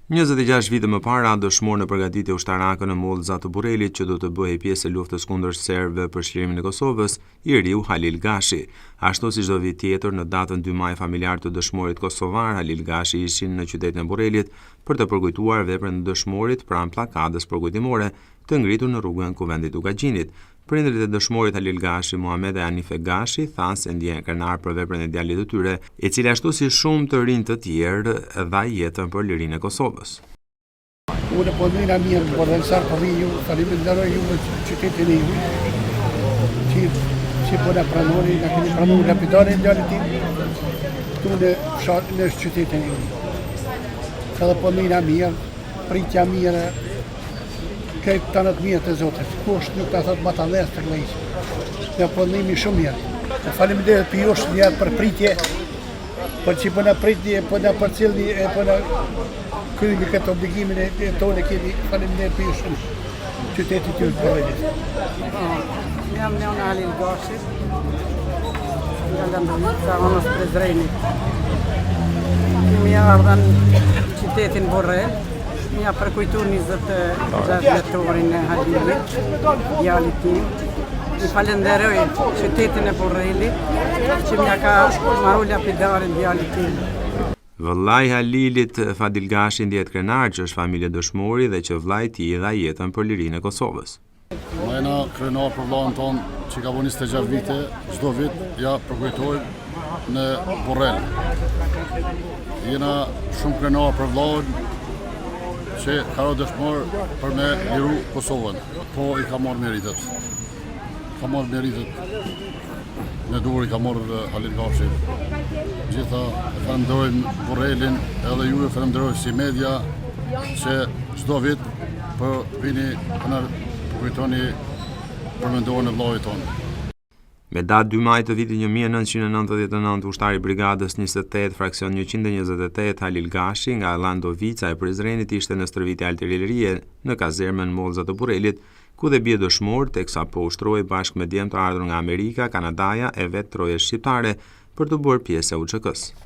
26 vite më para, dëshmor në përgatitje ushtarake në Mollza të Burrelit që do të bëhej pjesë e luftës kundër serbëve për çlirimin e Kosovës, i riu Halil Gashi. Ashtu si çdo vit tjetër, në datën 2 maj familjarët të dëshmorit kosovar Halil Gashi ishin në qytetin e Burrelit për të përkujtuar veprën e dëshmorit pranë pllakadës përkujtimore të ngritur në rrugën Kuvendit Ugaxhinit. Prindërit e dëshmorit Halil Gashi, Muhamet e Anife Gashi, thanë se ndjehen krenar për veprën e djalit të tyre, i cili ashtu si shumë të rinj të tjerë dha jetën për lirinë e Kosovës. Unë po ndrina mirë, po dhe nësar po ju, falenderoj ju në qytetin e ju, që po në pranoni, në keni pranoni lapidare e djalit tim, tu në qytetin e ju. Edhe po ndrina mirë, pritja mirë, këtë të nëtë mirë të Zotit, kusht nuk të thotë matanes të glejqë, në përnimi shumë mirë. Faleminderit për jush një për pritje, për që për në pritje, për në për cilni, për në krymi këtë obligimin e tonë, kemi faleminderit për jush shumë, qytetit ju të Burrelit. Jam Leona Halil Gashi, nga Lëndëvica, Onës Prezrenit. Kemi ardhen qytetin Burrel, ja përkujtu 26 vjetorin e Halilit, djalit tim. I falenderoj qytetin e Burrelit, që mja ka marru lapidarin djalit tim. Vëllai Halilit, Fadil Gashi, ndjet krenar që është familje dëshmori dhe që vllai i tij dha jetën për lirinë e Kosovës. Jena krenar për vllahën tonë që ka bërë 26 vite, çdo vit ja përkujtojmë në Burrel. Jena shumë krenar për vllahën që ka ro dëshmor për me liru Kosovën, po i ka marrë meritet. Ka marrë meritet në dur i ka marrë Halil Gashi. Gjitha e falenderojmë Burrelin, edhe ju e falenderoj si media që çdo vit për vini përkujtoni përmendohen e vllahit tonë. Me datë 2 maj të vitit 1999, ushtari i brigadës 28, fraksion 128 Halil Gashi nga Lëndëvica e Prizrenit ishte në stërvitje artillerie në kazermën Mollza të Burrelit, ku dhe bie dëshmor teksa po ushtroi bashkë me djemë të ardhur nga Amerika, Kanadaja e vetë troje shqiptare për të bërë pjesë e UÇK-s.